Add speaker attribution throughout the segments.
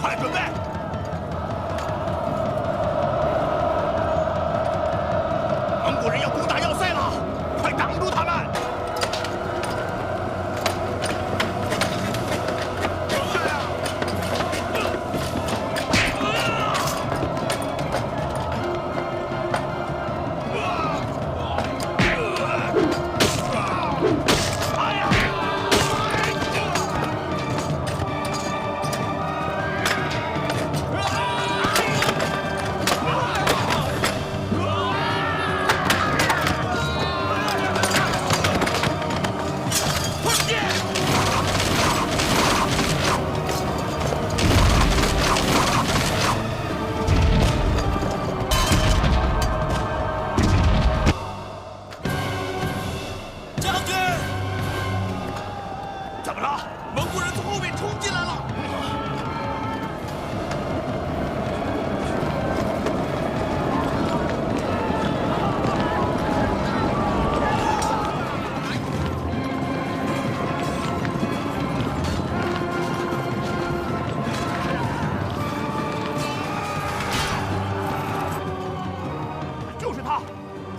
Speaker 1: 快准备！蒙古人要攻打要塞了，快挡住他们！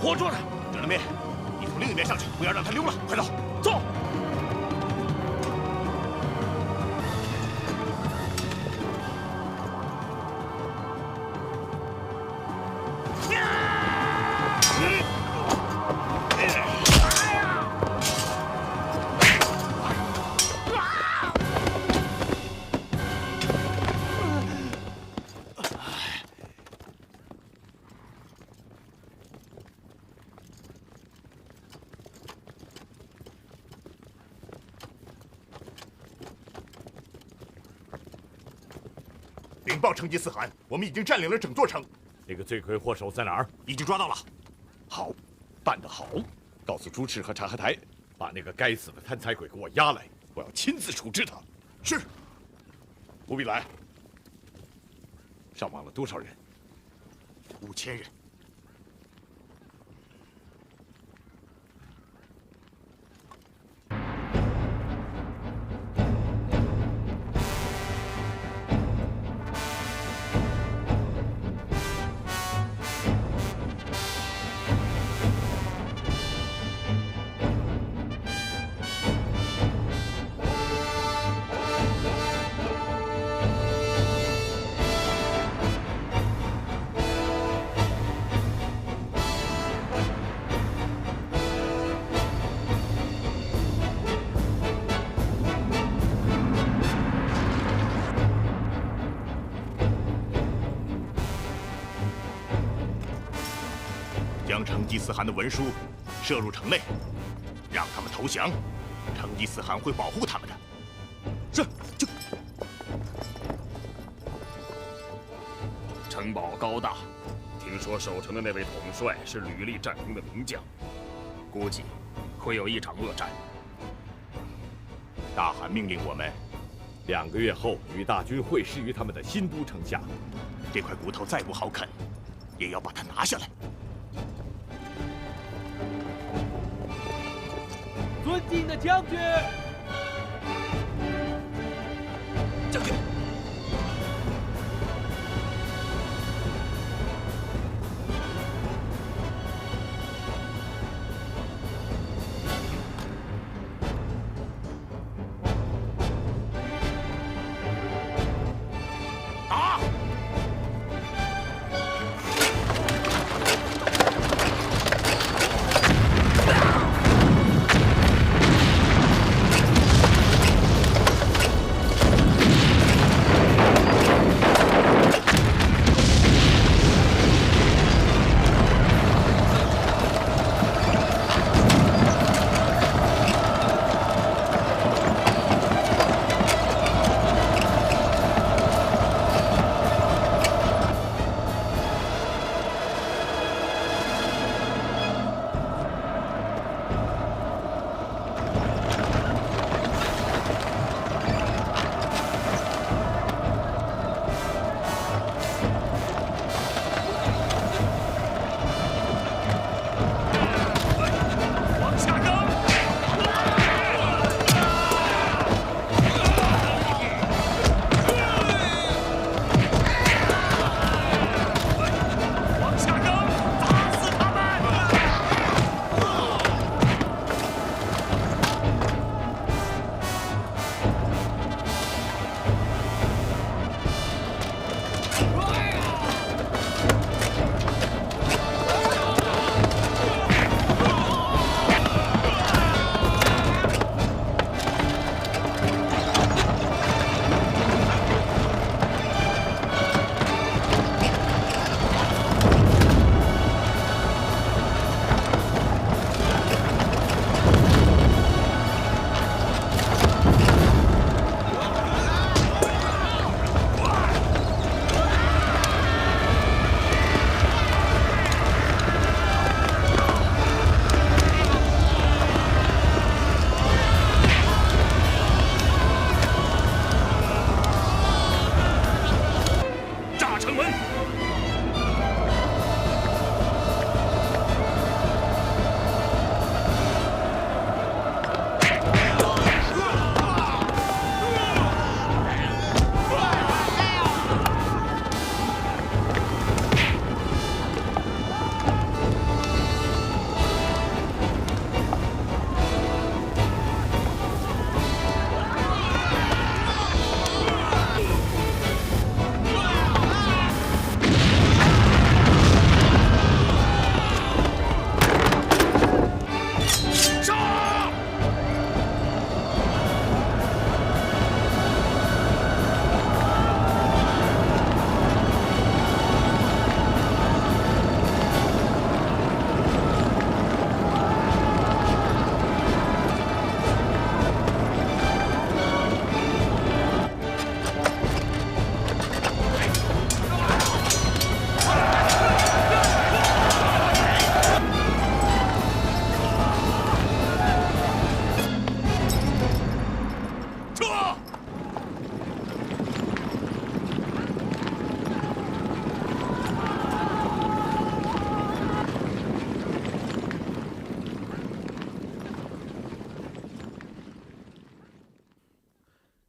Speaker 2: 活捉他！
Speaker 1: 整了面，你从另一边上去，不要让他溜了。快走，
Speaker 2: 走！
Speaker 1: 禀报成吉思汗，我们已经占领了整座城。
Speaker 2: 那个罪魁祸首在哪儿？
Speaker 1: 已经抓到了。
Speaker 2: 好，办得好！告诉朱赤和察合台，把那个该死的贪财鬼给我押来，我要亲自处置他。
Speaker 1: 是。
Speaker 2: 务必来。伤亡了多少人
Speaker 1: ？5000人。 将成吉思汗的文书射入城内，让他们投降。成吉思汗会保护他们的。
Speaker 2: 是，就。
Speaker 3: 城堡高大，听说守城的那位统帅是屡立战功的名将，估计会有一场恶战。
Speaker 1: 大汗命令我们
Speaker 2: 2个月后与大军会师于他们的新都城下。
Speaker 1: 这块骨头再不好啃，也要把它拿下来。
Speaker 4: 尊敬的将军，
Speaker 1: 将军，打！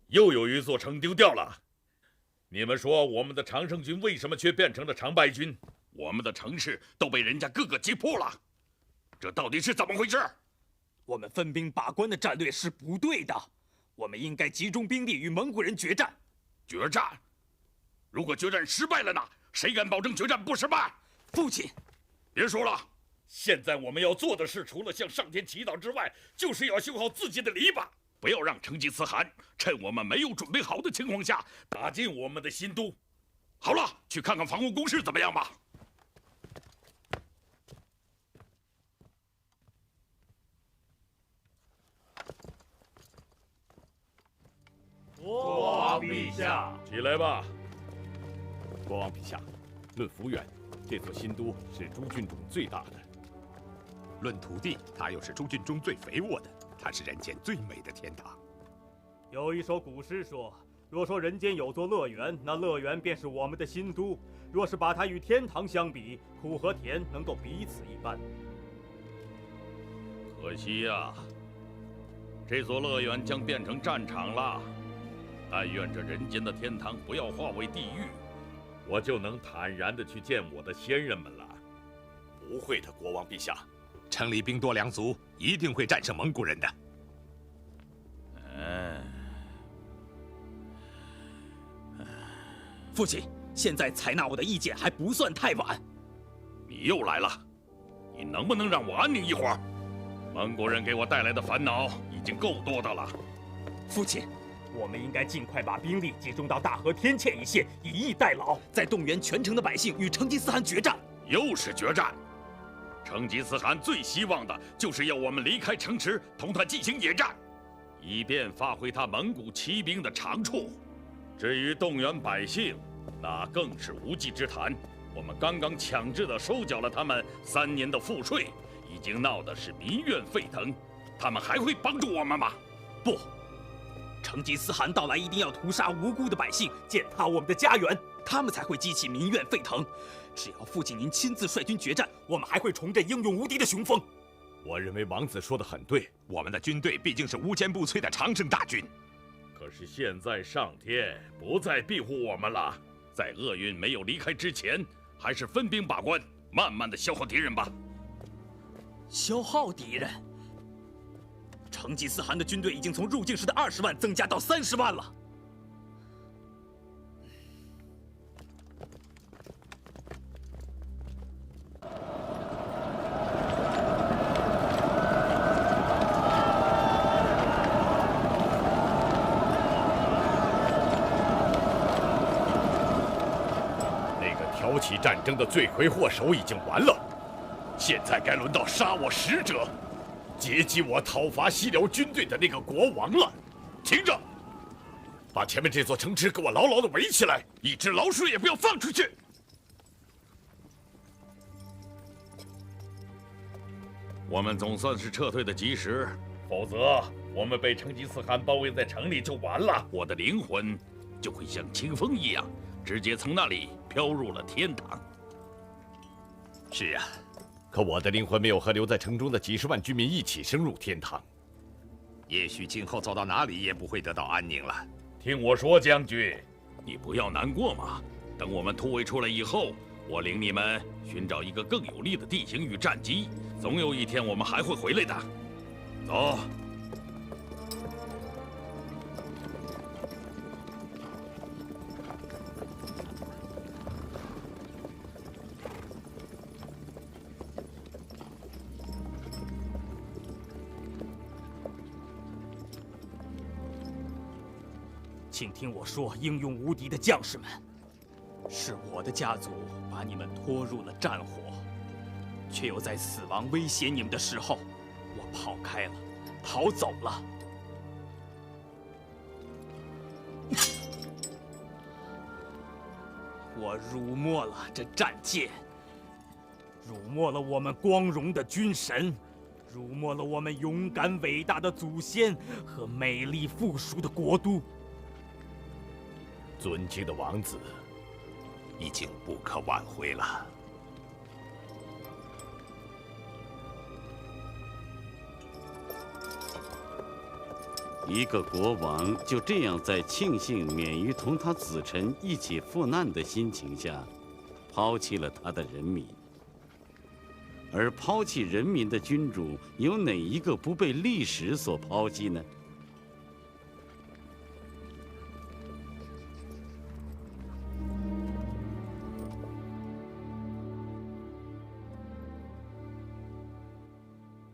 Speaker 3: 又有一座城丢掉了。你们说我们的常胜军为什么却变成了常败军？我们的城市都被人家各个击破了，这到底是怎么回事？
Speaker 5: 我们分兵把关的战略是不对的，我们应该集中兵力与蒙古人决战。
Speaker 3: 决战？如果决战失败了呢？谁敢保证决战不失败？
Speaker 5: 父亲，
Speaker 3: 别说了，现在我们要做的事，除了向上天祈祷之外，就是要修好自己的篱笆，不要让成吉思汗趁我们没有准备好的情况下打进我们的新都。好了，去看看防务工事怎么样吧。
Speaker 4: 国王陛下，
Speaker 3: 起来吧。
Speaker 2: 国王陛下，论幅员，这座新都是诸郡中最大的；
Speaker 1: 论土地，它又是诸郡中最肥沃的，它是人间最美的天堂。
Speaker 4: 有一首古诗说：若说人间有座乐园，那乐园便是我们的新都。若是把它与天堂相比，苦和甜能够彼此一般。
Speaker 3: 可惜呀，这座乐园将变成战场了。但愿这人间的天堂不要化为地狱，我就能坦然地去见我的先人们了。
Speaker 1: 不会的，国王陛下，城里兵多粮足，一定会战胜蒙古人的。
Speaker 5: 父亲，现在采纳我的意见还不算太晚。
Speaker 3: 你又来了，你能不能让我安宁一会儿？蒙古人给我带来的烦恼已经够多的了。
Speaker 5: 父亲，
Speaker 4: 我们应该尽快把兵力集中到大和天堑一线，以逸待劳，
Speaker 5: 再动员全城的百姓与成吉思汗决战。
Speaker 3: 又是决战！成吉思汗最希望的就是要我们离开城池，同他进行野战，以便发挥他蒙古骑兵的长处。至于动员百姓，那更是无稽之谈。我们刚刚强制地收缴了他们3年的赋税，已经闹得是民怨沸腾。他们还会帮助我们吗？
Speaker 5: 不，成吉思汗到来一定要屠杀无辜的百姓，践踏我们的家园，他们才会激起民怨沸腾。只要父亲您亲自率军决战，我们还会重振英勇无敌的雄风。
Speaker 2: 我认为王子说的很对，
Speaker 1: 我们的军队毕竟是无坚不摧的常胜大军。
Speaker 3: 可是现在上天不再庇护我们了，在厄运没有离开之前，还是分兵把关，慢慢的消耗敌人吧。
Speaker 5: 消耗敌人？成吉思汗的军队已经从入境时的20万增加到30万了。
Speaker 2: 挑起战争的罪魁祸首已经完了，现在该轮到杀我使者，截击我讨伐西辽军队的那个国王了。听着，把前面这座城池给我牢牢地围起来，一只老鼠也不要放出去。
Speaker 3: 我们总算是撤退的及时，否则我们被成吉思汗包围在城里就完了，我的灵魂就会像清风一样，直接从那里飘入了天堂。
Speaker 1: 是啊，
Speaker 2: 可我的灵魂没有和留在城中的几10万居民一起升入天堂，
Speaker 1: 也许今后走到哪里也不会得到安宁了。
Speaker 3: 听我说，将军，你不要难过嘛。等我们突围出来以后，我领你们寻找一个更有利的地形与战机，总有一天我们还会回来的。走。
Speaker 5: 请听我说，英勇无敌的将士们，是我的家族把你们拖入了战火，却又在死亡威胁你们的时候，我跑开了，逃走了。我辱没了这战舰，辱没了我们光荣的军神，辱没了我们勇敢伟大的祖先和美丽富庶的国都。
Speaker 2: 尊敬的王子，
Speaker 1: 已经不可挽回了。
Speaker 6: 一个国王就这样在庆幸免于同他子臣一起赴难的心情下，抛弃了他的人民。而抛弃人民的君主，有哪一个不被历史所抛弃呢？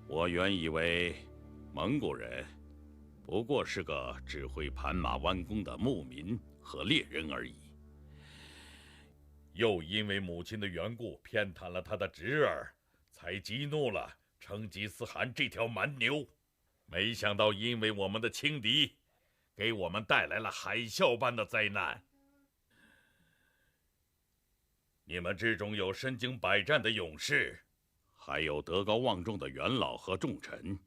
Speaker 3: 我原以为蒙古人不过是个只会盘马弯弓的牧民和猎人而已，
Speaker 2: 又因为母亲的缘故偏袒了他的侄儿，才激怒了成吉思汗这条蛮牛。没想到因为我们的轻敌，给我们带来了海啸般的灾难。你们之中有身经百战的勇士，
Speaker 3: 还有德高望重的元老和重臣，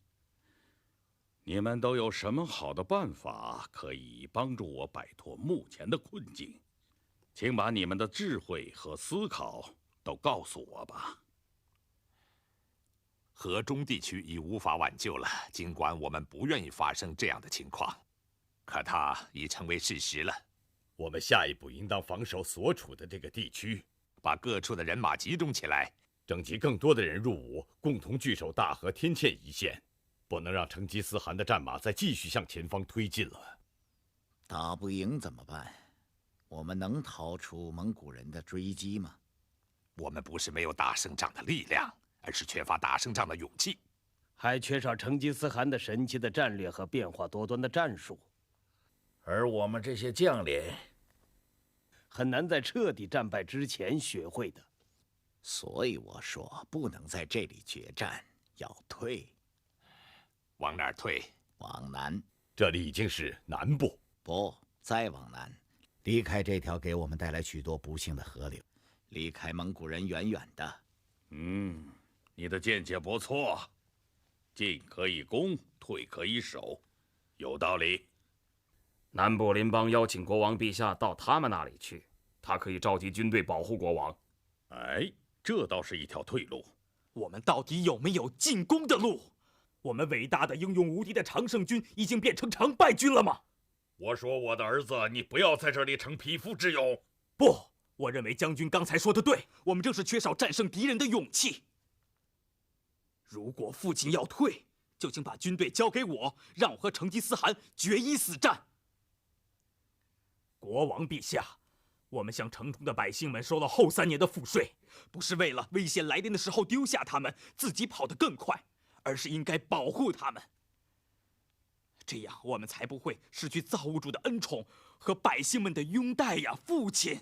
Speaker 3: 你们都有什么好的办法可以帮助我摆脱目前的困境？请把你们的智慧和思考都告诉我吧。
Speaker 1: 河中地区已无法挽救了，尽管我们不愿意发生这样的情况，可它已成为事实了。
Speaker 2: 我们下一步应当防守所处的这个地区，
Speaker 1: 把各处的人马集中起来，
Speaker 2: 征集更多的人入伍，共同据守大和天堑一线，不能让成吉思汗的战马再继续向前方推进了。
Speaker 7: 打不赢怎么办？我们能逃出蒙古人的追击吗？
Speaker 1: 我们不是没有打胜仗的力量，而是缺乏打胜仗的勇气，
Speaker 8: 还缺少成吉思汗的神奇的战略和变化多端的战术。
Speaker 9: 而我们这些将领，
Speaker 8: 很难在彻底战败之前学会的。
Speaker 7: 所以我说，不能在这里决战，要退。
Speaker 1: 往哪儿退？
Speaker 7: 往南。
Speaker 2: 这里已经是南部。
Speaker 7: 不，再往南，离开这条给我们带来许多不幸的河流，离开蒙古人远远的。
Speaker 3: 你的见解不错，进可以攻，退可以守，有道理。
Speaker 5: 南部邻邦邀请国王陛下到他们那里去，他可以召集军队保护国王。
Speaker 3: 哎，这倒是一条退路。
Speaker 5: 我们到底有没有进攻的路？
Speaker 4: 我们伟大的英勇无敌的常胜军已经变成成败军了吗？
Speaker 2: 我说我的儿子，你不要在这里逞匹夫之勇。
Speaker 4: 不，我认为将军刚才说的对，
Speaker 5: 我们正是缺少战胜敌人的勇气。如果父亲要退，就请把军队交给我，让我和成吉思汗决一死战。
Speaker 4: 国王陛下，我们向城中的百姓们收了后3年的赋税，
Speaker 5: 不是为了危险来临的时候丢下他们，自己跑得更快，而是应该保护他们。这样我们才不会失去造物主的恩宠和百姓们的拥戴呀，父亲。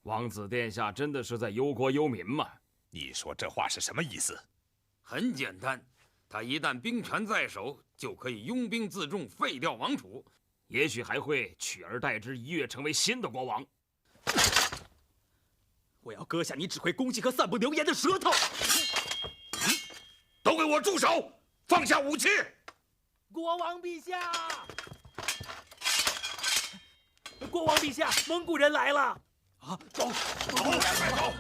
Speaker 5: 王子殿下真的是在忧国忧民吗？
Speaker 1: 你说这话是什么意思？
Speaker 10: 很简单，他一旦兵权在手，就可以拥兵自重，废掉王储，
Speaker 5: 也许还会取而代之，一跃成为新的国王。我要割下你只会攻击和散布流言的舌头！
Speaker 3: 都给我住手！放下武器！
Speaker 4: 国王陛下，国王陛下，蒙古人来了！
Speaker 5: 啊，走，
Speaker 3: 快走！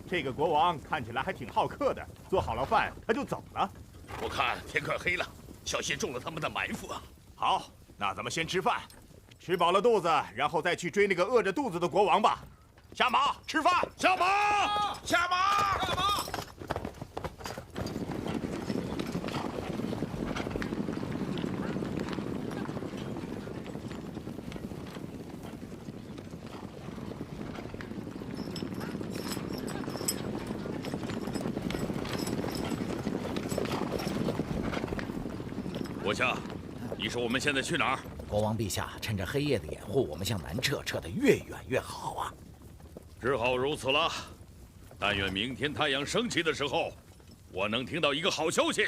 Speaker 11: 这个国王看起来还挺好客的，做好了饭他就走了。
Speaker 3: 我看天快黑了，小心中了他们的埋伏啊！
Speaker 11: 好，那咱们先吃饭，吃饱了肚子，然后再去追那个饿着肚子的国王吧。下马，吃饭！
Speaker 3: 下马！下马！下马！国相，你说我们现在去哪儿？
Speaker 7: 国王陛下，趁着黑夜的掩护，我们向南撤，撤得越远越好啊！
Speaker 3: 只好如此了。但愿明天太阳升起的时候，我能听到一个好消息。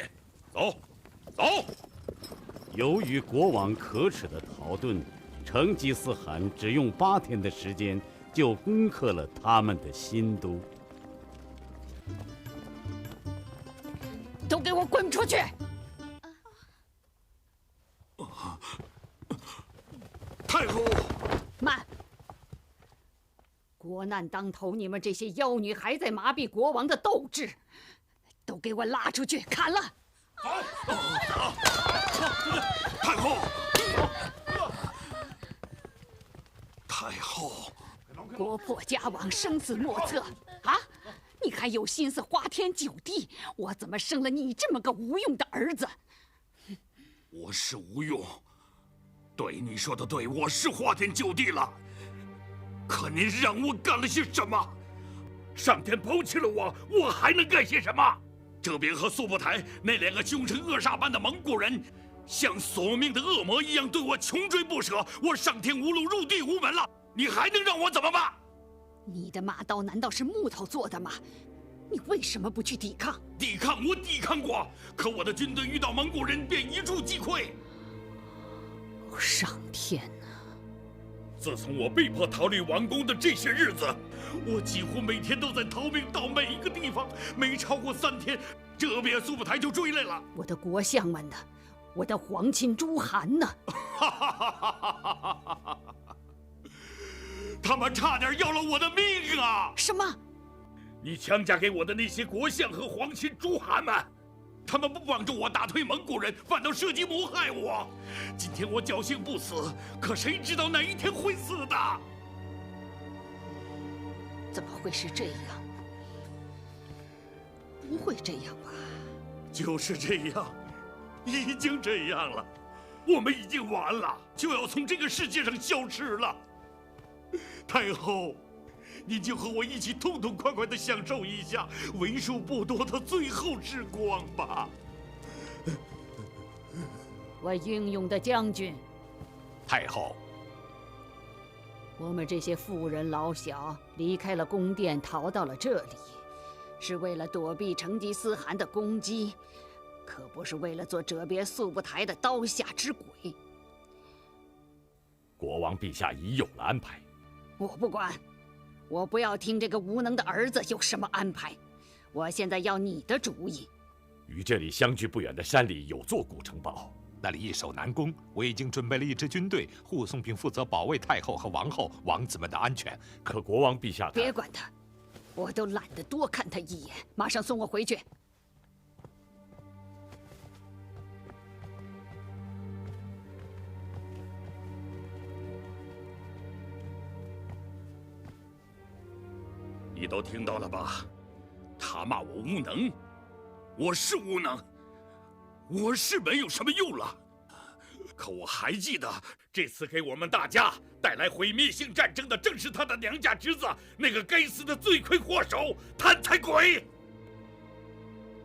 Speaker 3: 走，走！
Speaker 6: 由于国王可耻的逃遁，成吉思汗只用8天的时间就攻克了他们的新都。
Speaker 12: 都给我滚出去！
Speaker 3: 太后，
Speaker 12: 慢！国难当头，你们这些妖女还在麻痹国王的斗志，都给我拉出去砍了！
Speaker 3: 太后，太后，
Speaker 12: 国破家亡，生死莫测啊！你还有心思花天酒地？我怎么生了你这么个无用的儿子？
Speaker 3: 我是无用。对，你说的对，我是花天酒地了。可您让我干了些什么？上天抛弃了我，我还能干些什么？这边和速不台那2个凶神恶煞般的蒙古人，像索命的恶魔一样对我穷追不舍。我上天无路，入地无门了，你还能让我怎么办？
Speaker 12: 你的马刀难道是木头做的吗？你为什么不去抵抗？
Speaker 3: 抵抗，我抵抗过，可我的军队遇到蒙古人便一触即溃。
Speaker 12: 上天啊！
Speaker 3: 自从我被迫逃离王宫的这些日子，我几乎每天都在逃命，到每一个地方，没超过3天，这边速不台就追来了。
Speaker 12: 我的国相们呢？我的皇亲诸汗呢？
Speaker 3: 他们差点要了我的命啊！
Speaker 12: 什么？
Speaker 3: 你强加给我的那些国相和皇亲诸汗们，他们不帮助我打退蒙古人，反倒设计谋害我。今天我侥幸不死，可谁知道哪一天会死的？
Speaker 12: 怎么会是这样？不会这样吧？
Speaker 3: 就是这样，已经这样了，我们已经完了，就要从这个世界上消失了。太后，你就和我一起痛痛快快地享受一下为数不多的最后时光吧。
Speaker 12: 我英勇的将军，
Speaker 1: 太后，
Speaker 12: 我们这些妇人老小离开了宫殿，逃到了这里，是为了躲避成吉思汗的攻击，可不是为了做哲别速不台的刀下之鬼。
Speaker 2: 国王陛下已有了安排。
Speaker 12: 我不管，我不要听这个无能的儿子有什么安排，我现在要你的主意。
Speaker 2: 与这里相距不远的山里有座古城堡，
Speaker 1: 那里易守难攻，我已经准备了一支军队，护送并负责保卫太后和王后、王子们的安全。
Speaker 2: 可国王陛下，
Speaker 12: 别管他，我都懒得多看他一眼，马上送我回去。
Speaker 3: 你都听到了吧？他骂我无能，我是无能，我是没有什么用了。可我还记得，这次给我们大家带来毁灭性战争的，正是他的娘家侄子，那个该死的罪魁祸首贪财鬼。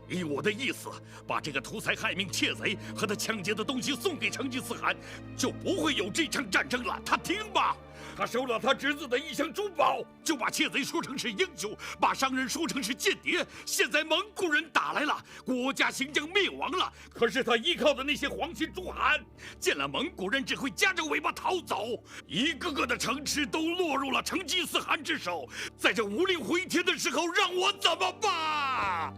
Speaker 3: 依我的意思，把这个图财害命窃贼和他抢劫的东西送给成吉思汗，就不会有这场战争了。他听吧。他收了他侄子的一箱珠宝，就把窃贼说成是英雄，把商人说成是间谍。现在蒙古人打来了，国家行将灭亡了。可是他依靠的那些皇亲诸汗，见了蒙古人只会夹着尾巴逃走，一个个的城池都落入了成吉思汗之手。在这无力回天的时候，让我怎么办？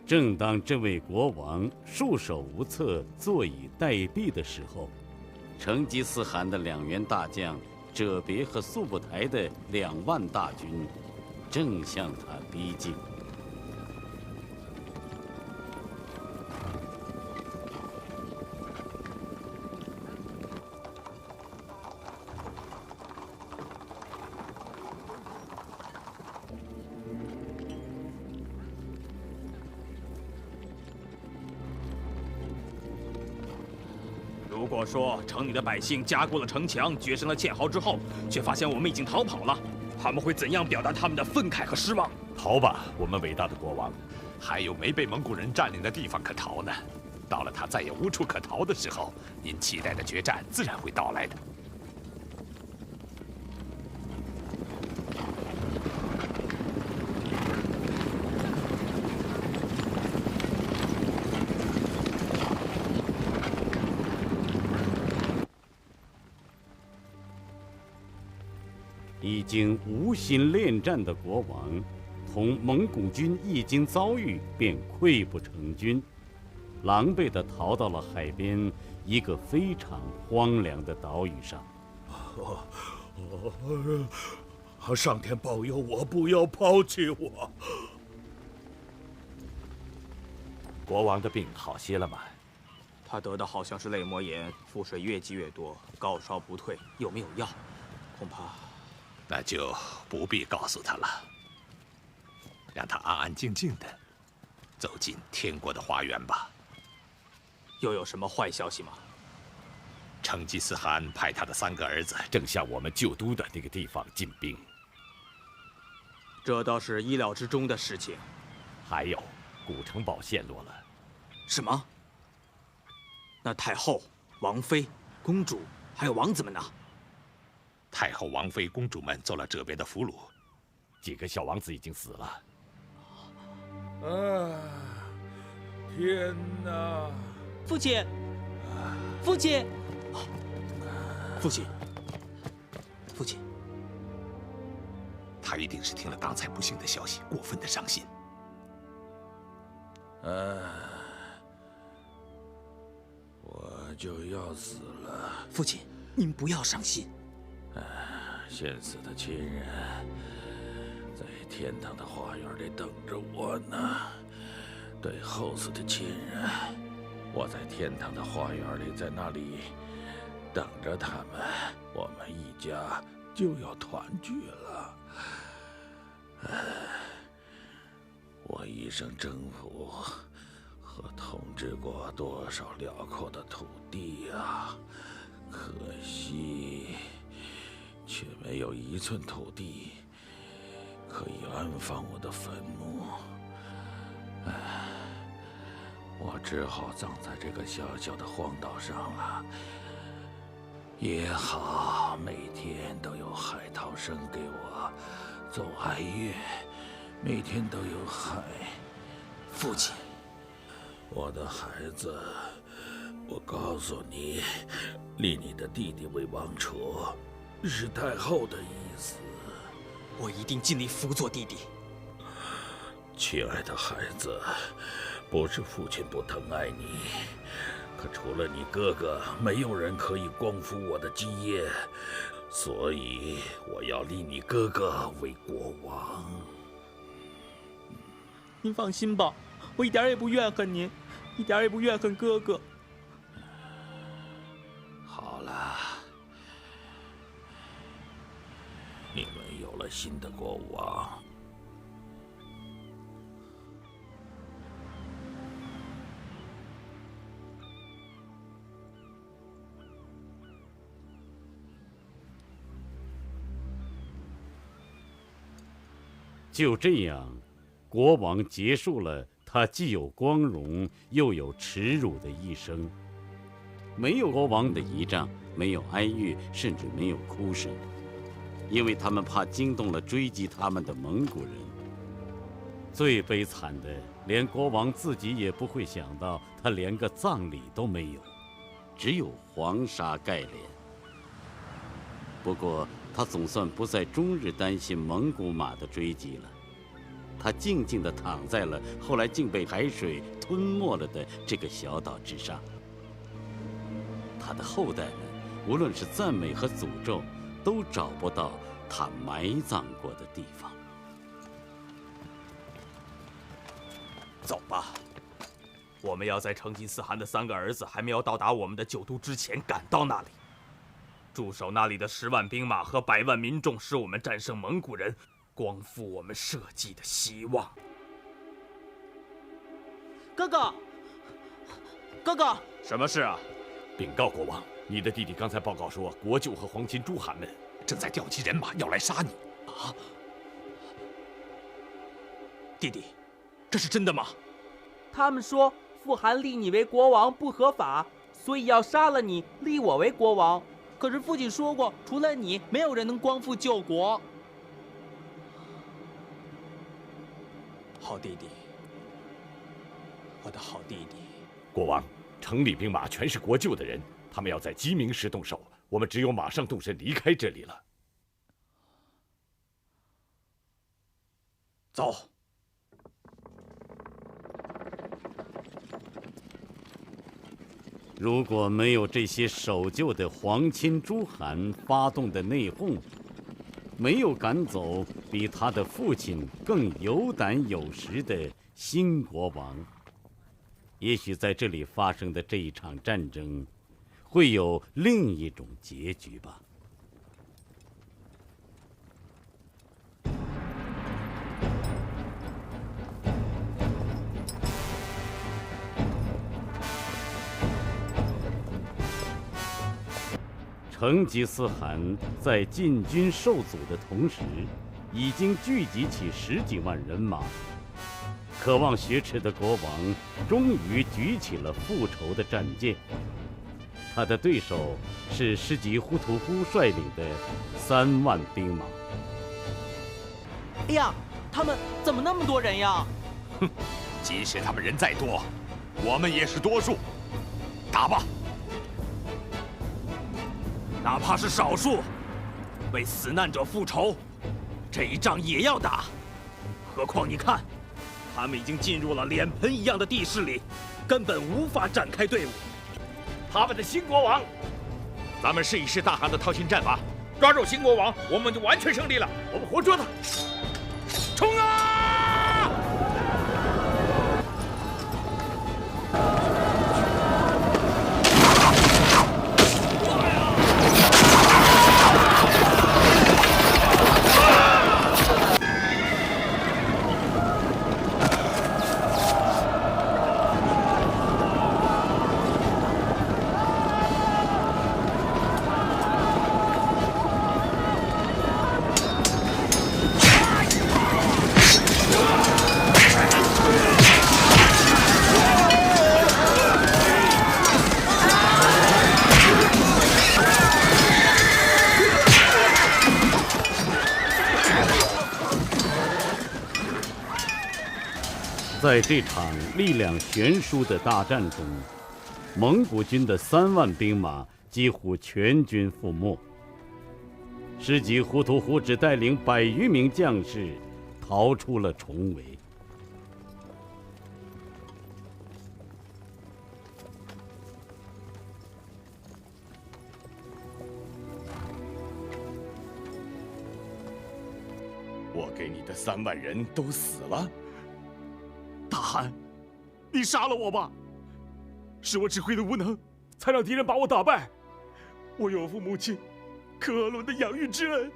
Speaker 6: 正当这位国王束手无策、坐以待毙的时候，成吉思汗的2员大将哲别和速不台的2万大军正向他逼近。
Speaker 5: 如果说城里的百姓加固了城墙，决胜了堑壕之后，却发现我们已经逃跑了，他们会怎样表达他们的愤慨和失望？
Speaker 2: 逃吧，我们伟大的国王！
Speaker 1: 还有没被蒙古人占领的地方可逃呢？到了他再也无处可逃的时候，您期待的决战自然会到来的。
Speaker 6: 已经无心恋战的国王，同蒙古军一经遭遇，便溃不成军，狼狈地逃到了海边一个非常荒凉的岛屿上。
Speaker 9: 上天保佑我，不要抛弃我。
Speaker 11: 国王的病好些了吗？
Speaker 5: 他得的好像是泪膜炎，腹水越积越多，高烧不退。有没有药？恐怕……
Speaker 1: 那就不必告诉他了，让他安安静静的走进天国的花园吧。
Speaker 5: 又有什么坏消息吗？
Speaker 1: 成吉思汗派他的3个儿子正向我们旧都的那个地方进兵。
Speaker 5: 这倒是意料之中的事情。
Speaker 11: 还有，古城堡陷落了。
Speaker 5: 什么？那太后、王妃、公主还有王子们呢？
Speaker 1: 太后、王妃、公主们做了这边的俘虏，
Speaker 11: 几个小王子已经死了。
Speaker 9: 天哪！
Speaker 5: 父亲，父亲，父亲，父亲！
Speaker 1: 他一定是听了刚才不幸的消息，过分的伤心。
Speaker 9: 我就要死了。
Speaker 5: 父亲，您不要伤心。
Speaker 9: 先死的亲人在天堂的花园里等着我呢。对后死的亲人，我在天堂的花园里，在那里等着他们。我们一家就要团聚了。我一生征服和统治过多少辽阔的土地啊！可惜，却没有1寸土地可以安放我的坟墓。我只好葬在这个小小的荒岛上了。也好，每天都有海涛声给我奏哀乐，每天都有海。
Speaker 5: 父亲，
Speaker 9: 我的孩子，我告诉你，立你的弟弟为王储，是太后的意思。
Speaker 5: 我一定尽力辅佐弟弟。
Speaker 9: 亲爱的孩子，不是父亲不疼爱你，可除了你哥哥，没有人可以光复我的基业，所以我要立你哥哥为国王。
Speaker 5: 您放心吧，我一点也不怨恨您，一点也不怨恨哥哥。
Speaker 9: 好了，你们有了新的国王。
Speaker 6: 就这样，国王结束了他既有光荣又有耻辱的一生。没有国王的仪仗，没有哀乐，甚至没有哭声，因为他们怕惊动了追击他们的蒙古人。最悲惨的，连国王自己也不会想到，他连个葬礼都没有，只有黄沙盖脸。不过，他总算不再终日担心蒙古马的追击了。他静静地躺在了后来竟被海水吞没了的这个小岛之上。他的后代们，无论是赞美和诅咒，都找不到他埋葬过的地方。
Speaker 4: 走吧，我们要在成吉思汗的3个儿子还没有到达我们的旧都之前赶到那里。驻守那里的10万兵马和100万民众，使我们战胜蒙古人，光复我们社稷的希望。
Speaker 5: 哥哥，哥哥，
Speaker 4: 什么事啊？
Speaker 11: 禀告国王，你的弟弟刚才报告说，国舅和皇亲诸汗们
Speaker 1: 正在调集人马要来杀你。
Speaker 5: 啊！弟弟，这是真的吗？
Speaker 13: 他们说傅寒立你为国王不合法，所以要杀了你，立我为国王。可是父亲说过，除了你，没有人能光复救国。
Speaker 5: 好弟弟，我的好弟弟。
Speaker 2: 国王，城里兵马全是国舅的人，他们要在鸡鸣时动手，我们只有马上动身离开这里了。
Speaker 5: 走。
Speaker 6: 如果没有这些守旧的皇亲诸汗发动的内讧，没有赶走比他的父亲更有胆有识的新国王，也许在这里发生的这一场战争，会有另一种结局吧。成吉思汗在进军受阻的同时，已经聚集起10几万人马。渴望雪耻的国王终于举起了复仇的战舰。他的对手是世吉忽图忽率领的3万兵马。
Speaker 13: 哎呀，他们怎么那么多人呀？
Speaker 1: 哼，即使他们人再多，我们也是多数。打吧！
Speaker 5: 哪怕是少数，为死难者复仇，这一仗也要打。何况你看，他们已经进入了脸盆一样的地势里，根本无法展开队伍。
Speaker 2: 他们的新国王，
Speaker 3: 咱们试一试大汗的掏心战法，
Speaker 2: 抓住新国王，我们就完全胜利了。我们活捉他！冲啊！
Speaker 6: 在这场力量悬殊的大战中，蒙古军的3万兵马几乎全军覆没。世吉忽图忽只带领100余名将士逃出了重围。
Speaker 2: 我给你的3万人都死了。
Speaker 5: 大汗，你杀了我吧！是我指挥的无能，才让敌人把我打败。我有父母亲可额伦的养育之恩，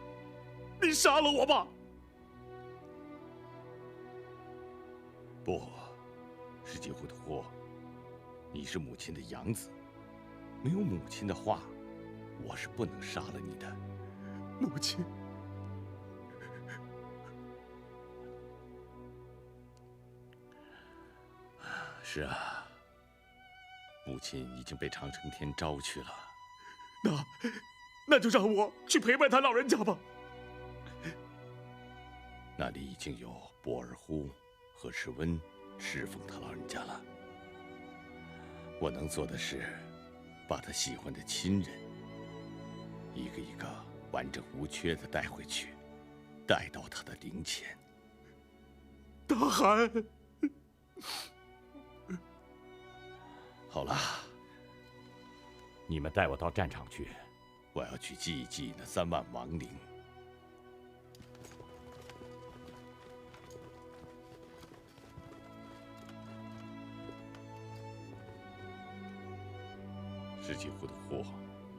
Speaker 5: 你杀了我吧！
Speaker 2: 不，世吉忽图忽，你是母亲的养子，没有母亲的话，我是不能杀了你的。
Speaker 5: 母亲。
Speaker 2: 是啊，母亲已经被长生天招去了。
Speaker 5: 那就让我去陪伴他老人家吧。
Speaker 2: 那里已经有博尔忽和赤温侍奉他老人家了。我能做的是，把他喜欢的亲人一个一个完整无缺的带回去，带到他的灵前。
Speaker 5: 大汗。
Speaker 2: 好了，你们带我到战场去，我要去祭一祭那3万亡灵。世吉忽图忽，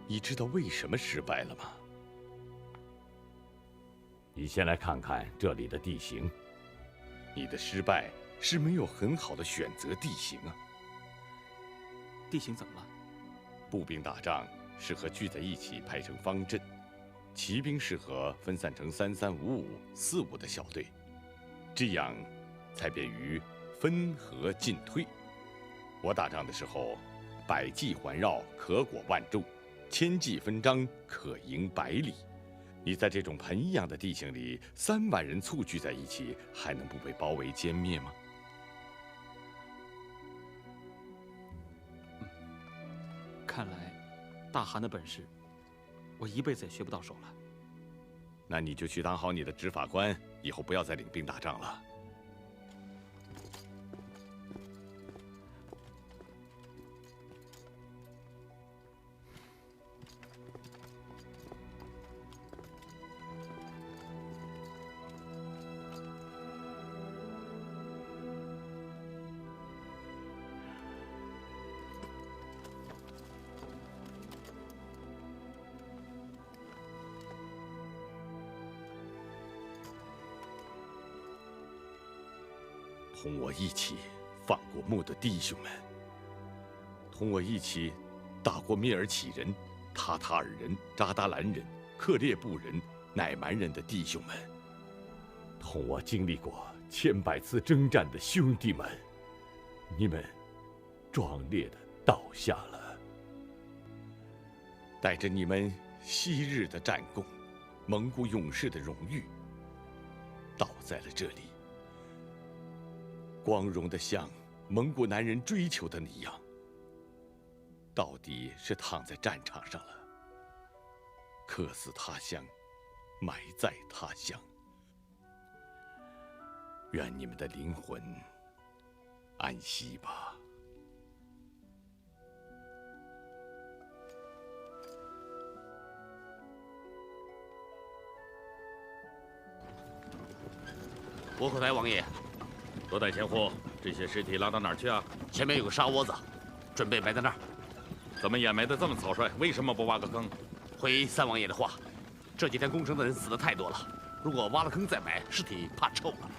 Speaker 2: 你知道为什么失败了吗？你先来看看这里的地形。你的失败是没有很好的选择地形啊。
Speaker 5: 地形怎么了？
Speaker 2: 步兵打仗适合聚在一起排成方阵，骑兵适合分散成3355、45的小队，这样才便于分合进退。国打仗的时候，百骑环绕，可果万众；千骑分张，可赢百里。你在这种盆一样的地形里，3万人簇聚在一起，还能不被包围歼灭吗？
Speaker 5: 看来，大汗的本事，我一辈子也学不到手了。
Speaker 2: 那你就去当好你的执法官，以后不要再领兵打仗了。同我一起放过墓的弟兄们，同我一起打过蔑尔乞人、塔塔尔人、扎达兰人、克列布人、乃蛮人的弟兄们，同我经历过千百次征战的兄弟们，你们壮烈的倒下了，带着你们昔日的战功、蒙古勇士的荣誉，倒在了这里。光荣的像蒙古男人追求的那样，到底是躺在战场上了，客死他乡，埋在他乡。愿你们的灵魂安息吧。
Speaker 1: 窝阔台王爷，
Speaker 9: 多带钱货，这些尸体拉到哪儿去啊？
Speaker 1: 前面有个沙窝子，准备埋在那儿。
Speaker 9: 怎么掩埋的这么草率？为什么不挖个坑？
Speaker 1: 回三王爷的话，这几天攻城的人死的太多了，如果挖了坑再埋，尸体怕臭了。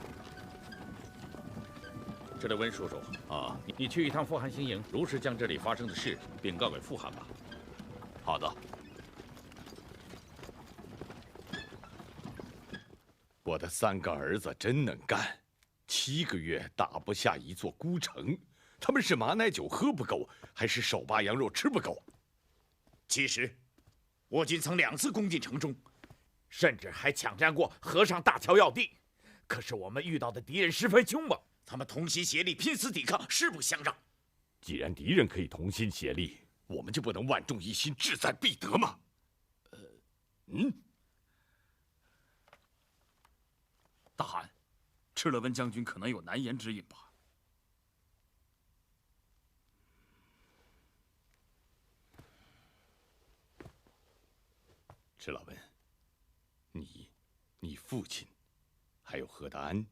Speaker 9: 这位温叔叔啊，你去一趟富汗新营，如实将这里发生的事禀告给富汗吧。
Speaker 1: 好的。
Speaker 2: 我的3个儿子真能干，7个月打不下一座孤城。他们是马奶酒喝不够，还是手扒羊肉吃不够？
Speaker 11: 其实，我军曾2次攻进城中，甚至还抢占过河上大桥要地。可是我们遇到的敌人十分凶猛，他们同心协力，拼死抵抗，誓不相让。
Speaker 2: 既然敌人可以同心协力，我们就不能万众一心，志在必得吗？
Speaker 5: 大汗，赤勒温将军可能有难言之隐吧？
Speaker 2: 赤老温，你父亲，还有何达安，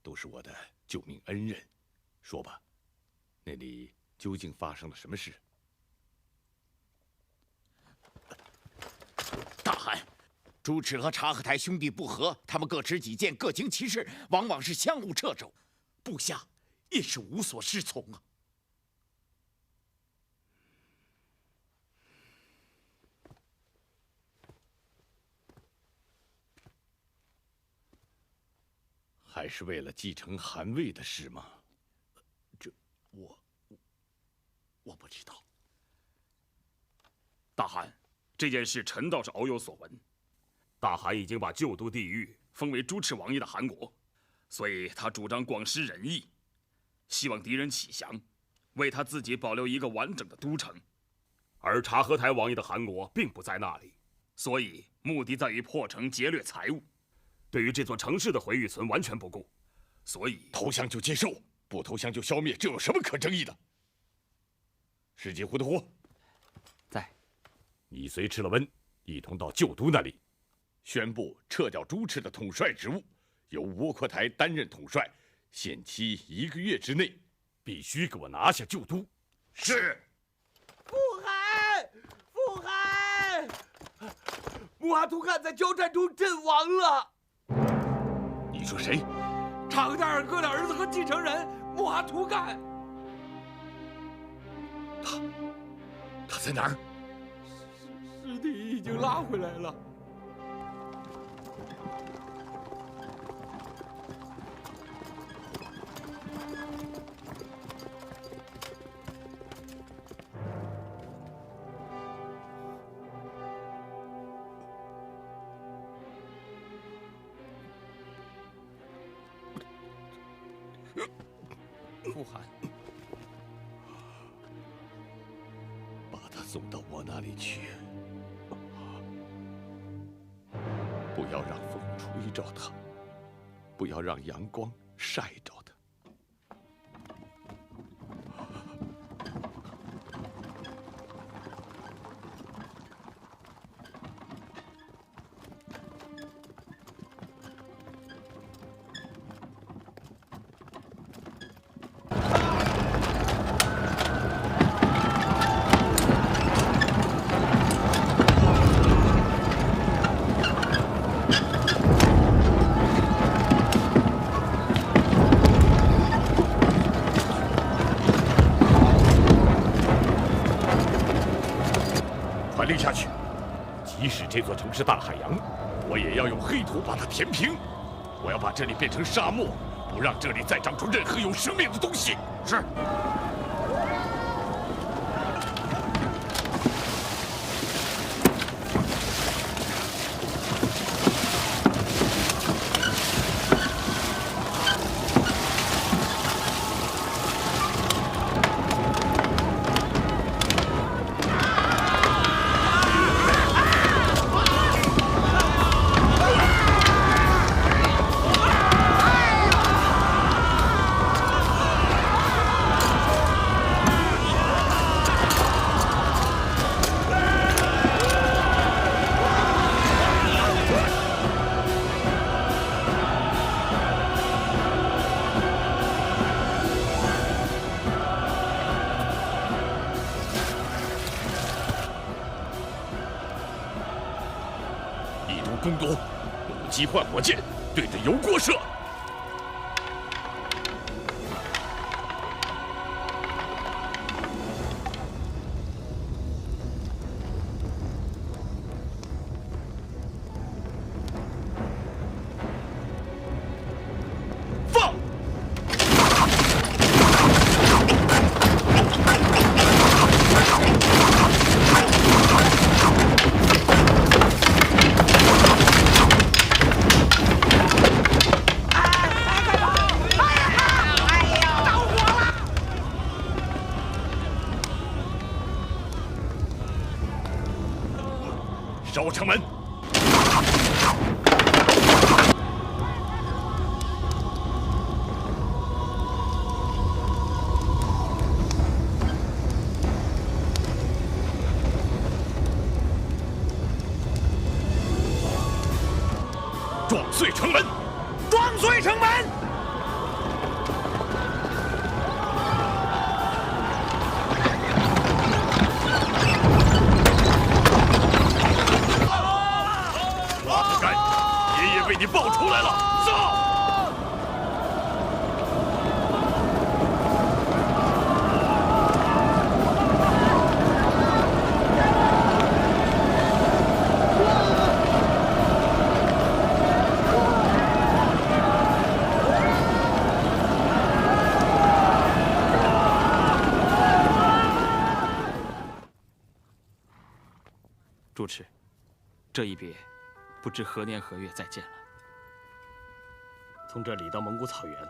Speaker 2: 都是我的救命恩人。说吧，那里究竟发生了什么事？
Speaker 11: 大汗，朱赤和察合台兄弟不和，他们各持己见，各行其事，往往是相互掣肘，部下也是无所适从啊。
Speaker 2: 还是为了继承汗位的事吗？
Speaker 5: 这我不知道。大汗，这件事臣倒是偶有所闻。大汗已经把旧都地域封为朱赤王爷的汗国，所以他主张广施仁义，希望敌人起降，为他自己保留一个完整的都城。而察合台王爷的汗国并不在那里，所以目的在于破城劫掠财物，对于这座城市的毁与存完全不顾，所以
Speaker 2: 投降就接受，不投降就消灭，这有什么可争议的？世纪胡德胡
Speaker 5: 在，
Speaker 2: 你随赤勒温一同到旧都那里，宣布撤掉朱赤的统帅职务，由窝阔台担任统帅，限期1个月之内，必须给我拿下旧都。
Speaker 11: 是。
Speaker 13: 富汗，穆哈图汗在交战中阵亡了。
Speaker 2: 你说谁？
Speaker 13: 察合台尔哥的儿子和继承人穆哈图汗。
Speaker 2: 他在哪儿？
Speaker 13: 尸体已经拉回来了。
Speaker 5: 傅寒，
Speaker 2: 把他送到我那里去，不要让风吹着他，不要让阳光晒着他。传令下去，即使这座城是大海洋，我也要用黑土把它填平。我要把这里变成沙漠，不让这里再长出任何有生命的东西。是。攻夺，弩机换火箭，对着油锅射。放！烧城门！撞碎城门！
Speaker 11: 撞碎城门！
Speaker 2: 被你爆出来了，走！
Speaker 5: 主持，这一别，不知何年何月再见了。
Speaker 8: 从这里到蒙古草原，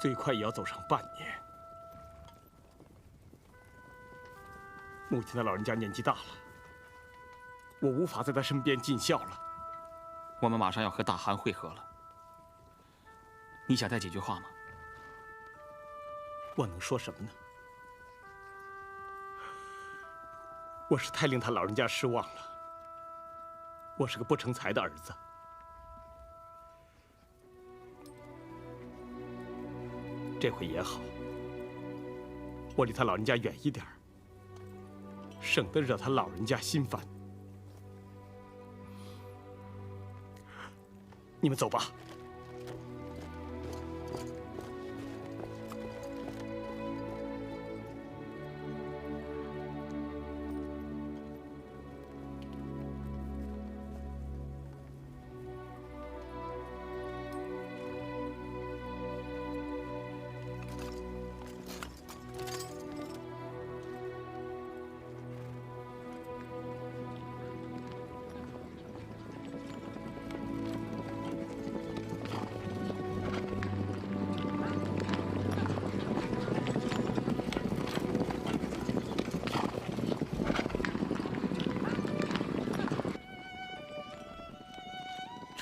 Speaker 8: 最快也要走上半年。母亲的老人家年纪大了，我无法在她身边尽孝了。
Speaker 5: 我们马上要和大汗会合了，你想带几句话吗？
Speaker 8: 我能说什么呢？我是太令他老人家失望了。我是个不成才的儿子。这回也好，我离他老人家远一点，省得惹他老人家心烦。你们走吧。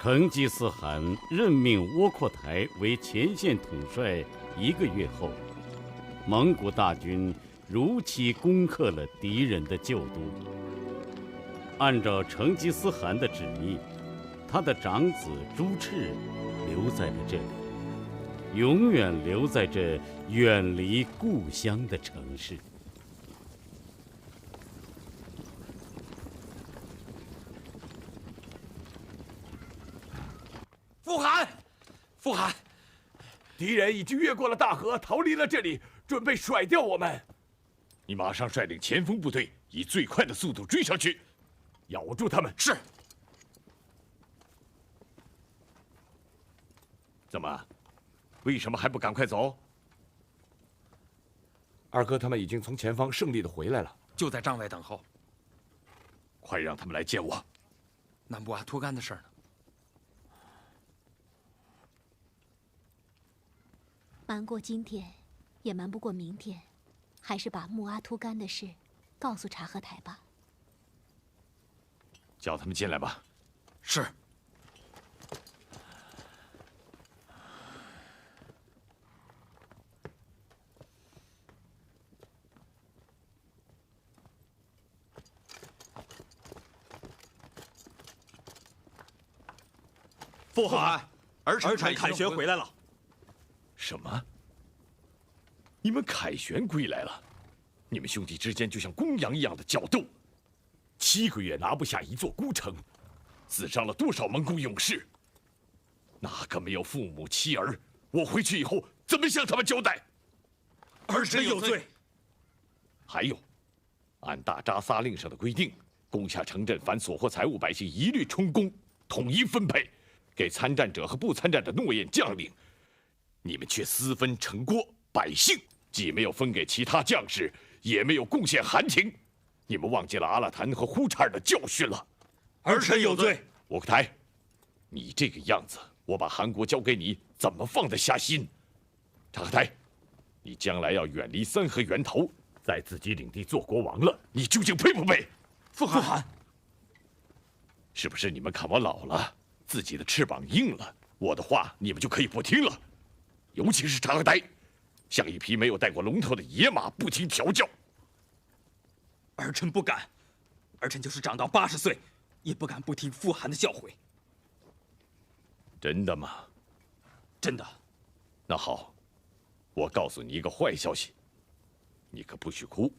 Speaker 6: 成吉思汗任命窝阔台为前线统帅1个月后，蒙古大军如期攻克了敌人的旧都。按照成吉思汗的旨意，他的长子朱赤留在了这里，永远留在这远离故乡的城市。
Speaker 11: 傅汗，傅汗，敌人已经越过了大河，逃离了这里，准备甩掉我们。
Speaker 2: 你马上率领前锋部队以最快的速度追上去，
Speaker 11: 咬住他们。
Speaker 2: 是。怎么？为什么还不赶快走？
Speaker 11: 二哥他们已经从前方胜利的回来了，
Speaker 10: 就在帐外等候。
Speaker 2: 快让他们来见我。
Speaker 10: 那木阿图干的事呢？
Speaker 14: 瞒过今天，也瞒不过明天，还是把木阿图干的事告诉察合台吧。
Speaker 2: 叫他们进来吧。
Speaker 10: 是。
Speaker 5: 父汗，儿臣凯旋回来了。
Speaker 2: 什么？你们凯旋归来了？你们兄弟之间就像公羊一样的角斗，7个月拿不下一座孤城，死伤了多少蒙古勇士？哪个没有父母妻儿？我回去以后怎么向他们交代？
Speaker 5: 儿臣有罪。
Speaker 2: 还有，按大扎萨令上的规定，攻下城镇凡所获财物，百姓一律充公，统一分配。给参战者和不参战的诺言将领，你们却私分城郭，百姓既没有分给其他将士，也没有贡献韩廷。你们忘记了阿拉坦和呼查尔的教训了。
Speaker 5: 儿臣有罪。
Speaker 2: 窝阔台，你这个样子，我把韩国交给你，怎么放得下心？察合台，你将来要远离三河源头，在自己领地做国王了，你究竟配不配？
Speaker 5: 父汗，
Speaker 2: 是不是你们看我老了？自己的翅膀硬了，我的话你们就可以不听了。尤其是察合台，像一匹没有带过龙头的野马，不听调教。
Speaker 5: 儿臣不敢，儿臣就是长到80岁，也不敢不听父汗的教诲。
Speaker 2: 真的吗？
Speaker 5: 真的。
Speaker 2: 那好，我告诉你一个坏消息，你可不许哭。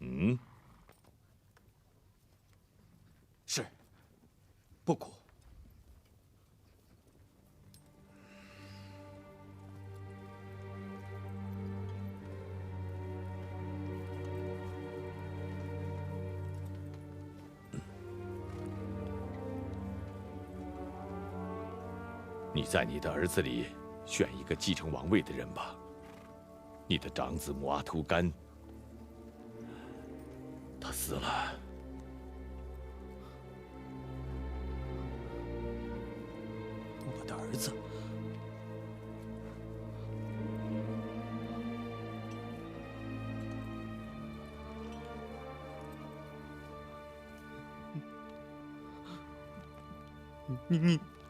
Speaker 2: 嗯。
Speaker 5: 是，不哭。
Speaker 2: 你在你的儿子里选一个继承王位的人吧。你的长子木阿图干，他死了。
Speaker 5: 我的儿子，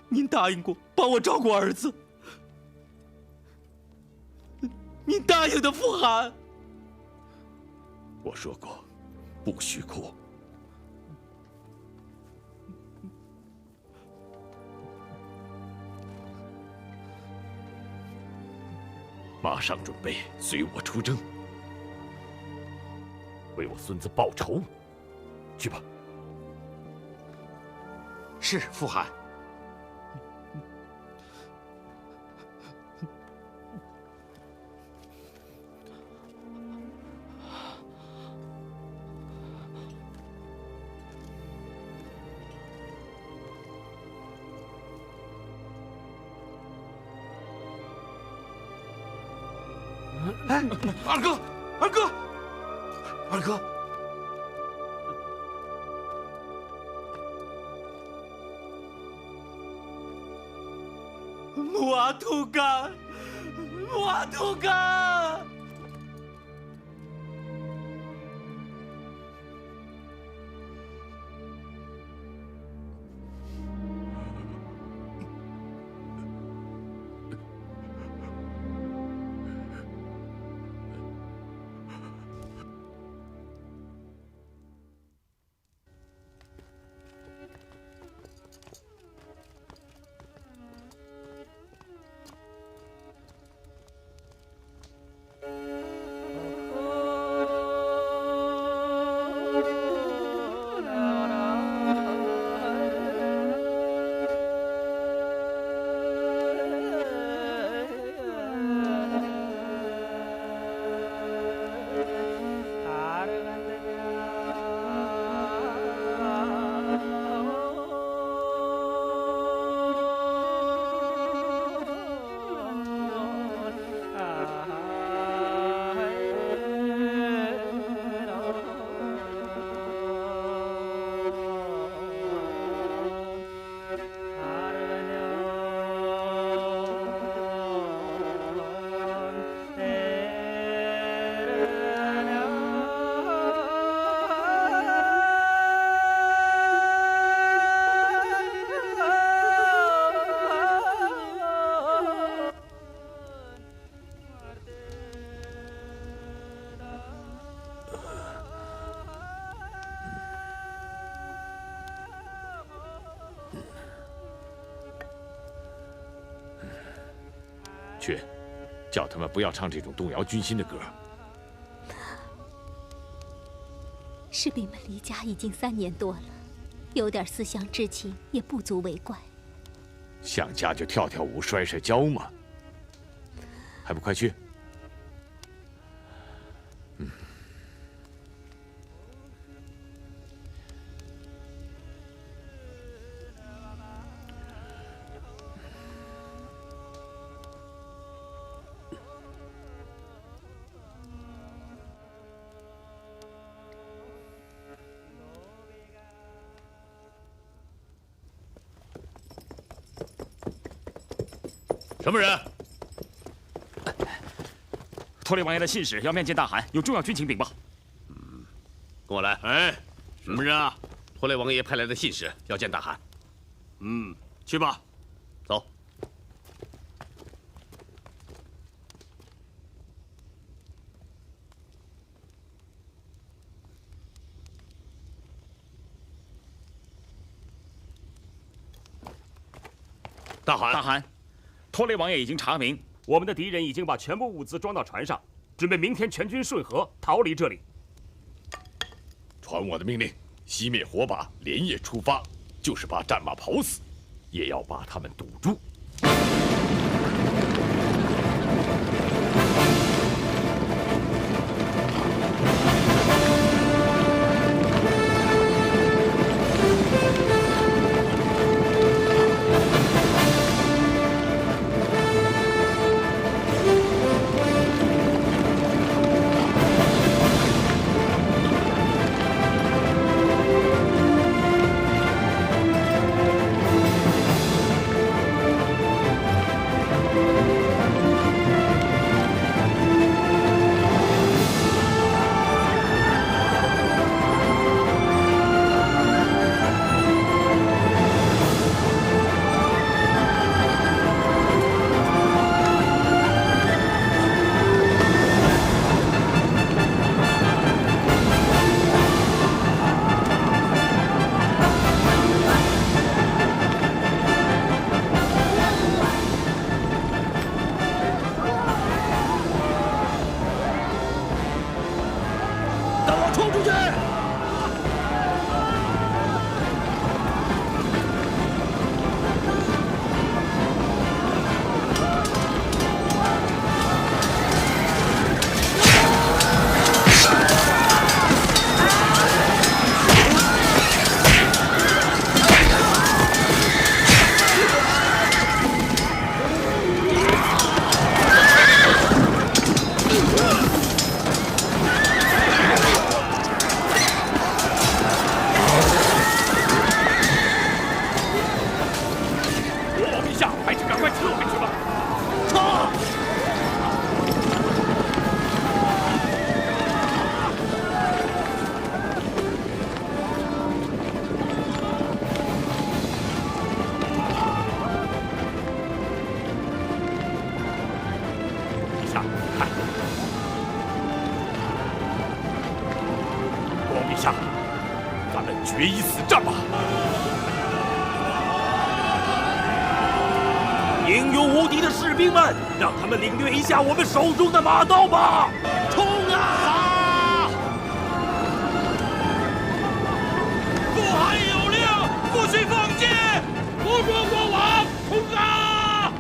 Speaker 5: 您答应过帮我照顾儿子，您答应的，父汗。
Speaker 2: 我说过，不许哭。马上准备随我出征，为我孙子报仇。去吧。
Speaker 10: 是，父汗。
Speaker 11: 哎，二哥，二哥，二哥！
Speaker 13: 木阿图干，木阿图干！
Speaker 2: 去，叫他们不要唱这种动摇军心的歌。
Speaker 14: 士兵们离家已经3年多了，有点思乡之情也不足为怪。
Speaker 2: 想家就跳跳舞、摔摔跤嘛，还不快去！
Speaker 5: 什么人？托雷王爷的信使要面见大汗，有重要军情禀报。
Speaker 1: 跟我来。
Speaker 5: 哎，什么人啊？
Speaker 1: 托雷王爷派来的信使要见大汗。
Speaker 5: 去吧。
Speaker 1: 走。
Speaker 5: 大汗，托雷王爷已经查明，我们的敌人已经把全部物资装到船上，准备明天全军顺河逃离这里。
Speaker 2: 传我的命令，熄灭火把，连夜出发，就是把战马跑死，也要把他们堵住。决一死战吧！
Speaker 4: 英勇无敌的士兵们，让他们领略一下我们手中的马刀吧！冲啊！
Speaker 3: 父汗有令，不许放箭！国国国王，冲啊！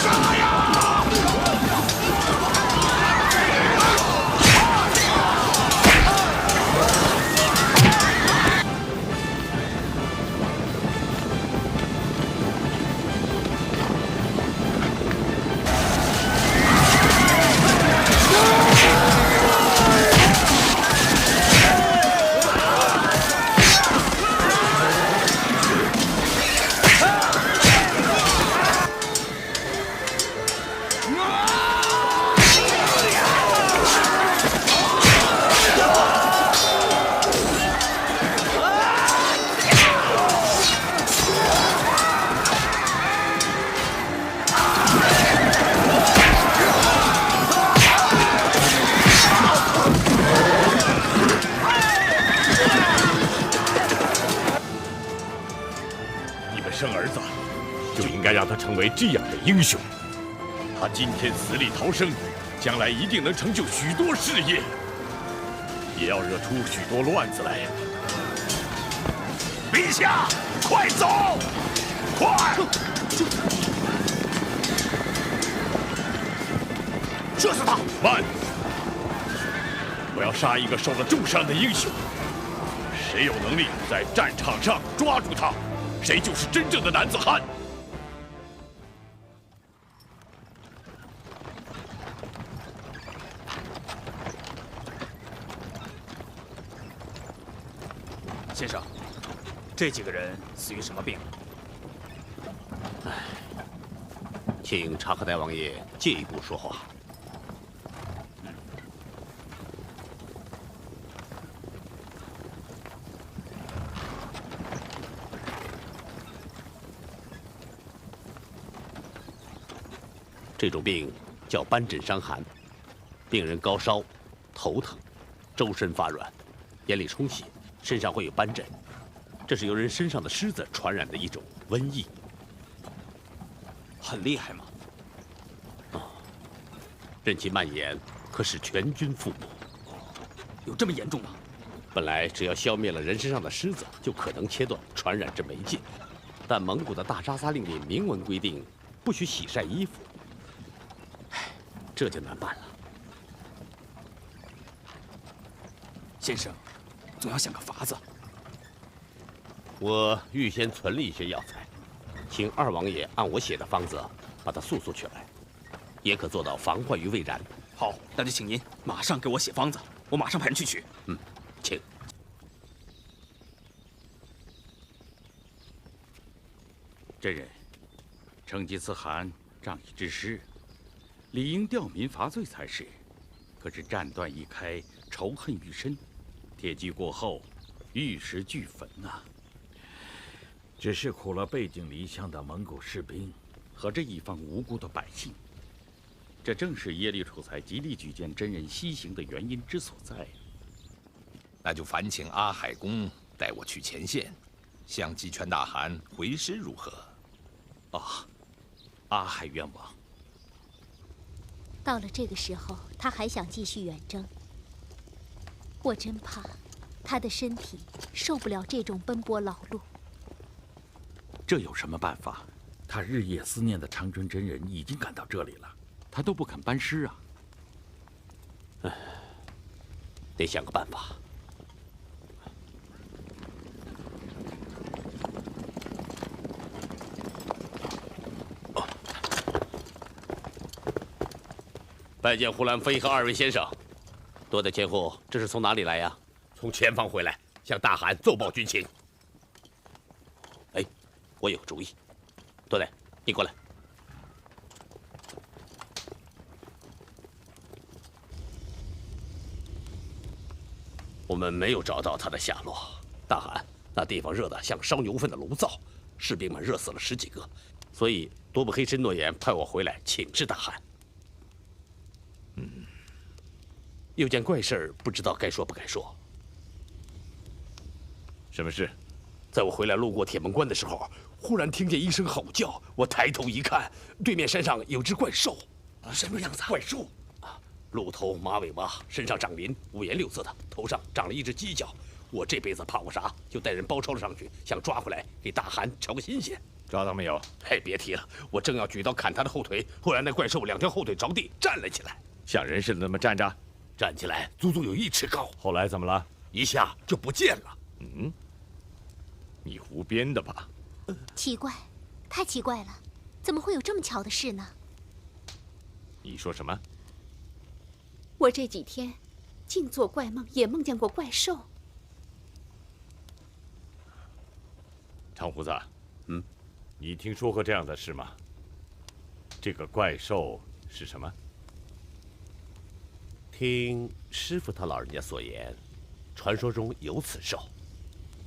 Speaker 3: 杀呀！
Speaker 2: 他成为这样的英雄。他今天死里逃生，将来一定能成就许多事业，也要惹出许多乱子来。
Speaker 1: 陛下，快走！快！
Speaker 2: 射死他！慢！我要杀一个受了重伤的英雄。谁有能力在战场上抓住他，谁就是真正的男子汉。
Speaker 5: 先生，这几个人死于什么病？
Speaker 1: 请察克代王爷进一步说话。这种病叫斑疹伤寒，病人高烧、头疼、周身发软、眼里充血，身上会有斑疹，这是由人身上的虱子传染的一种瘟疫。
Speaker 5: 很厉害吗？
Speaker 1: 任其蔓延，可使全军覆没。
Speaker 5: 有这么严重吗？
Speaker 1: 本来只要消灭了人身上的虱子，就可能切断传染之媒介，但蒙古的大扎萨令里明文规定，不许洗晒衣服。这就难办了。
Speaker 5: 先生，总要想个法子。
Speaker 1: 我预先存了一些药材，请二王爷按我写的方子把它速速取来，也可做到防患于未然。
Speaker 5: 好，那就请您马上给我写方子，我马上派人去取。
Speaker 1: 请。
Speaker 3: 真人，成吉思汗仗义之师，理应吊民伐罪才是。可是战端一开，仇恨愈深，铁骑过后，玉石俱焚呐。
Speaker 9: 只是苦了背井离乡的蒙古士兵
Speaker 3: 和这一方无辜的百姓。这正是耶律楚材极力举荐真人西行的原因之所在。
Speaker 1: 那就烦请阿海公带我去前线，向鸡犬大汗回师如何？
Speaker 3: 阿海冤枉。
Speaker 14: 到了这个时候，他还想继续远征，我真怕他的身体受不了这种奔波劳碌。
Speaker 3: 这有什么办法？他日夜思念的长春真人已经赶到这里了，他都不肯班师啊。
Speaker 1: 得想个办法。拜见呼兰妃和二位先生，多得千户，这是从哪里来呀？
Speaker 2: 从前方回来，向大汗奏报军情。
Speaker 1: 哎，我有个主意，多得，你过来。我们没有找到他的下落。大汗，那地方热得像烧牛粪的炉灶，士兵们热死了10几个，所以多布黑申诺言派我回来请示大汗。有件怪事儿，不知道该说不该说。
Speaker 2: 什么事？
Speaker 1: 在我回来路过铁门关的时候，忽然听见一声吼叫，我抬头一看，对面山上有只怪兽。什么样子？
Speaker 2: 怪兽？
Speaker 1: 鹿头马尾巴，身上长鳞，五颜六色的，头上长了一只犄角。我这辈子怕过啥，就带人包抄了上去，想抓回来给大汗瞧个新鲜。
Speaker 2: 抓到没有？
Speaker 1: 嘿，别提了，我正要举刀砍他的后腿，忽然那怪兽2条后腿着地站了起来，
Speaker 2: 像人似的那么站着，
Speaker 1: 站起来足足有1尺高。
Speaker 2: 后来怎么了？
Speaker 1: 一下就不见了。
Speaker 2: 你胡编的吧？
Speaker 14: 奇怪，太奇怪了，怎么会有这么巧的事呢？
Speaker 2: 你说什么？
Speaker 12: 我这几天净做怪梦，也梦见过怪兽。
Speaker 2: 长胡子，你听说过这样的事吗？这个怪兽是什么？
Speaker 1: 听师傅他老人家所言，传说中有此兽，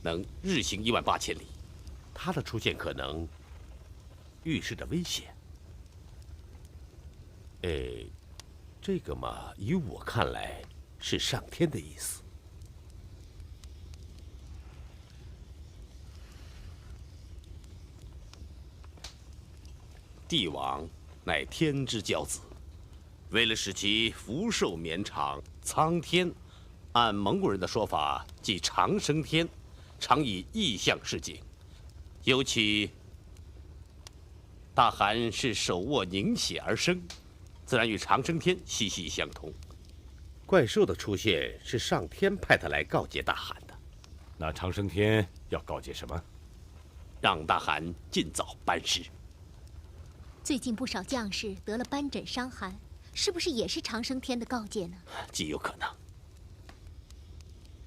Speaker 1: 能日行18000里，它的出现可能预示着危险。这个嘛，于我看来是上天的意思。帝王乃天之骄子，为了使其福寿绵长，苍天按蒙古人的说法，即长生天，常以异象示警。尤其大汗是手握凝血而生，自然与长生天息息相通。怪兽的出现是上天派他来告诫大汗的。
Speaker 2: 那长生天要告诫什么？
Speaker 1: 让大汗尽早班师。
Speaker 14: 最近不少将士得了斑疹伤寒，是不是也是长生天的告诫呢？
Speaker 1: 极有可能。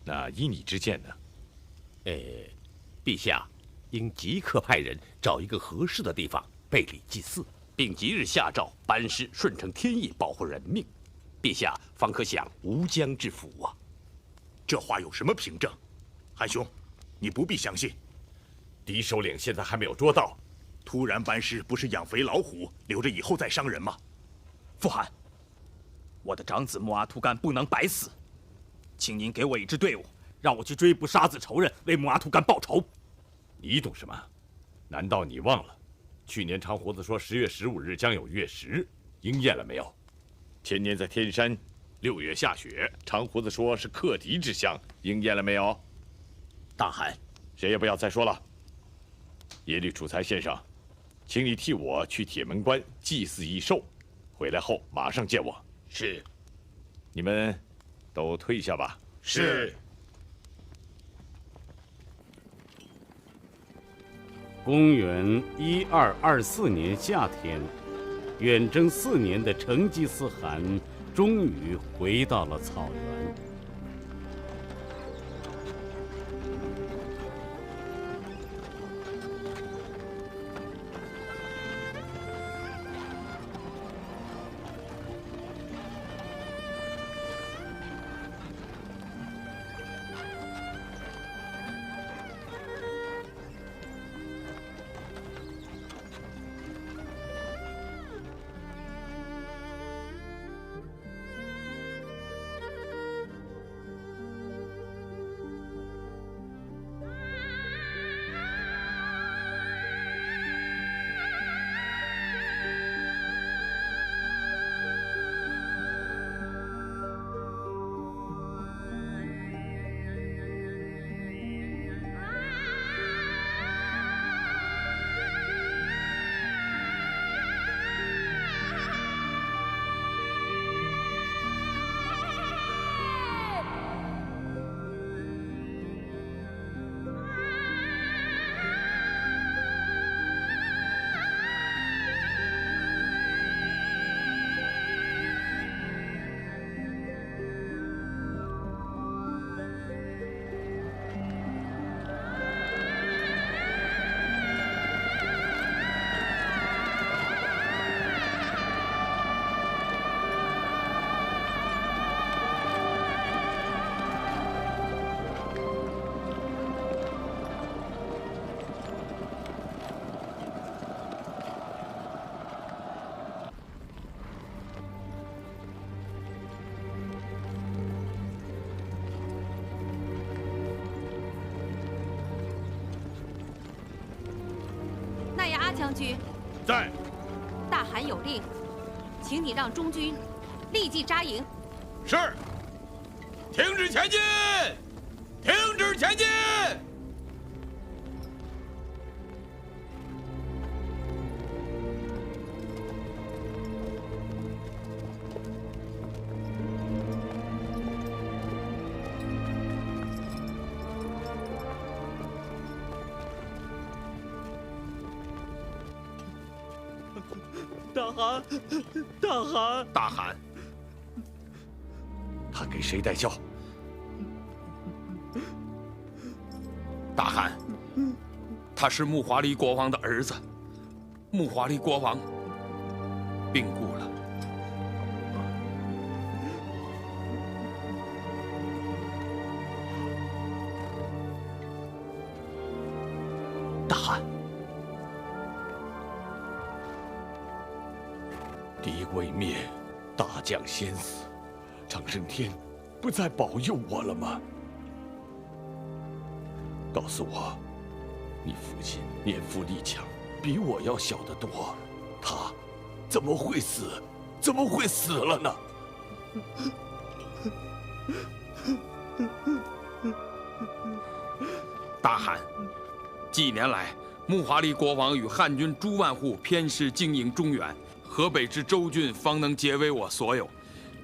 Speaker 2: 那依你之见呢？
Speaker 1: 陛下应即刻派人找一个合适的地方备礼祭祀，并即日下诏班师，顺承天意，保护人命。陛下方可享无疆之福啊！
Speaker 15: 这话有什么凭证？韩兄，你不必相信。
Speaker 2: 狄首领现在还没有捉到，
Speaker 15: 突然班师不是养肥老虎，留着以后再伤人吗？
Speaker 5: 父汗，我的长子木阿图干不能白死，请您给我一支队伍，让我去追捕杀子仇人，为木阿图干报仇。
Speaker 2: 你懂什么？难道你忘了，去年长胡子说10月15日将有月食，应验了没有？前年在天山6月下雪，长胡子说是克敌之象，应验了没有？
Speaker 1: 大汗，
Speaker 2: 谁也不要再说了。耶律楚材先生，请你替我去铁门关祭祀异兽，回来后马上见我。
Speaker 1: 是。
Speaker 2: 你们都退下吧。
Speaker 15: 是。
Speaker 6: 公元1224年夏天，远征4年的成吉思汗终于回到了草原。
Speaker 16: 那呀，阿将军，
Speaker 15: 在。
Speaker 16: 大汗有令，请你让中军立即扎营。
Speaker 15: 是。停止前进！停止前进！
Speaker 5: 大汗，大汗，
Speaker 15: 大汗，他给谁带孝？
Speaker 10: 大汗，他是木华黎国王的儿子。木华黎国王病故了。
Speaker 15: 大汗，敌未灭，大将先死，长生天不再保佑我了吗？告诉我，你父亲年富力强，比我要小得多，他怎么会死？怎么会死了呢？
Speaker 10: 大汗，几年来，木华黎国王与汉军诸万户偏师经营中原，河北之州郡方能皆为我所有。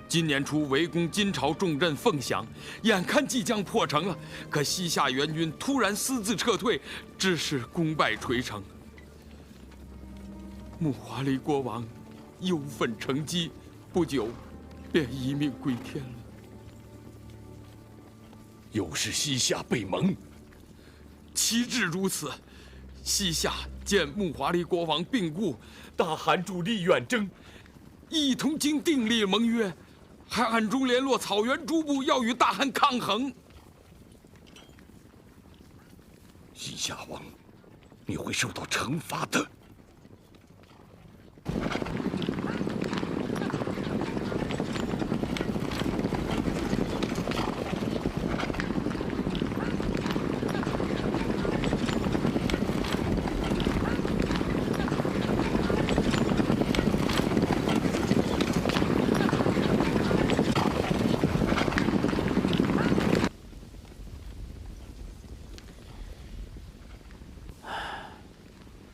Speaker 10: 今年初围攻金朝重镇凤翔，眼看即将破城了，可西夏援军突然私自撤退，致使功败垂成。木华黎国王忧愤成疾，不久便一命归天了。
Speaker 15: 又是西夏被蒙，
Speaker 10: 岂止如此！西夏见木华黎国王病故，
Speaker 15: 大汗主力远征，
Speaker 10: 一同经订立盟约，还暗中联络草原诸部，要与大汗抗衡。
Speaker 15: 西夏王，你会受到惩罚的。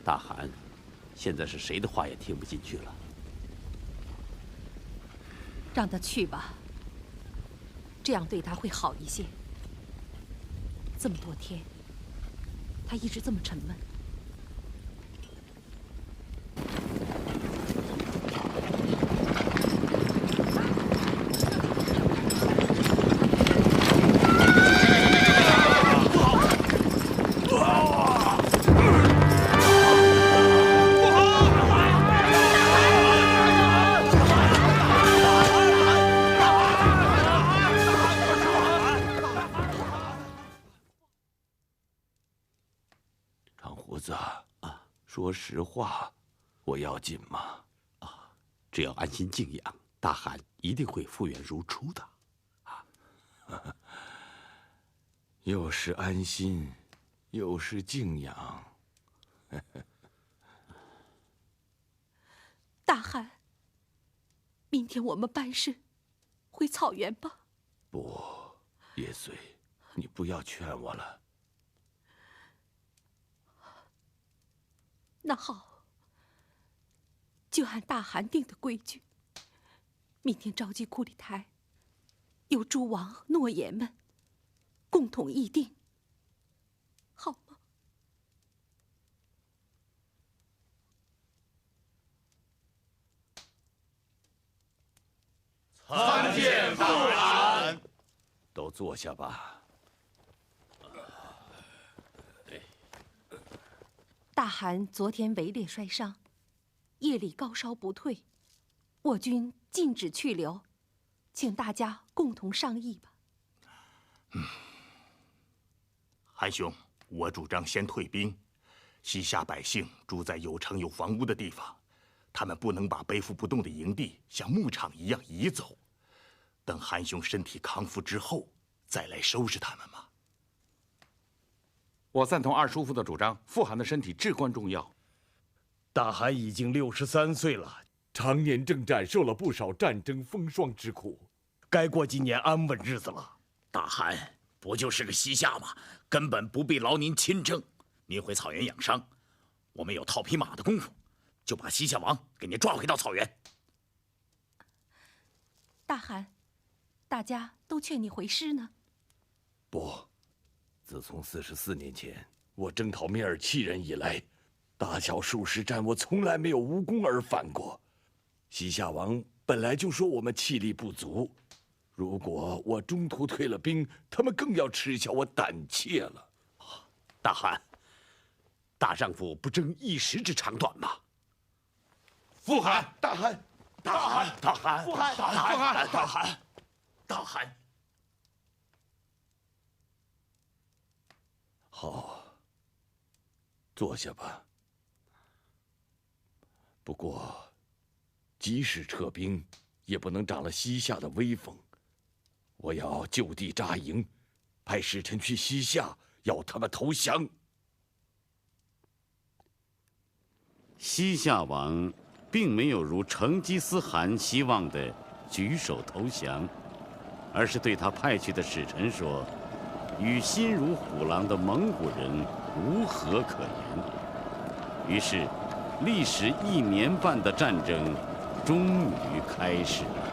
Speaker 1: 大汗，现在是谁的话也听不进去了。
Speaker 16: 让他去吧，这样对他会好一些。这么多天，他一直这么沉闷。
Speaker 15: 说实话，我要紧吗？
Speaker 1: 只要安心静养，大汗一定会复原如初的。
Speaker 15: 又是安心，又是静养。
Speaker 16: 大汗，明天我们办事回草原吧。
Speaker 15: 不，叶遂，你不要劝我了。
Speaker 16: 那好，就按大汗定的规矩，明天召集库里台，由诸王、诺言们共同议定，好吗？
Speaker 15: 参见大汗。都坐下吧。
Speaker 16: 大汗昨天围猎摔伤，夜里高烧不退，我军禁止去留，请大家共同商议吧。
Speaker 17: 韩兄，我主张先退兵。西夏百姓住在有城有房屋的地方，他们不能把背负不动的营地像牧场一样移走。等韩兄身体康复之后，再来收拾他们嘛。
Speaker 10: 我赞同二叔父的主张，傅汗的身体至关重要。
Speaker 15: 大汗已经63岁了，常年征战，受了不少战争风霜之苦，该过几年安稳日子了。
Speaker 11: 大汗不就是个西夏吗？根本不必劳您亲征。您回草原养伤，我们有套匹马的功夫，就把西夏王给您抓回到草原。
Speaker 16: 大汗，大家都劝你回师呢。
Speaker 15: 不。自从44年前我征讨蔑尔契人以来，大小数十战我从来没有无功而返过。西夏王本来就说我们气力不足，如果我中途退了兵，他们更要耻笑我胆怯了。
Speaker 1: 大汗，大丈夫不争一时之长短吗？
Speaker 15: 傅汗，大汗，大汗，大汗，
Speaker 11: 傅汗，大汗，大汗，大汗。
Speaker 15: 好，坐下吧。不过，即使撤兵，也不能长了西夏的威风。我要就地扎营，派使臣去西夏，要他们投降。
Speaker 6: 西夏王并没有如成吉思汗希望的举手投降，而是对他派去的使臣说：“与心如虎狼的蒙古人无何可言。”于是，历时1年半的战争终于开始了。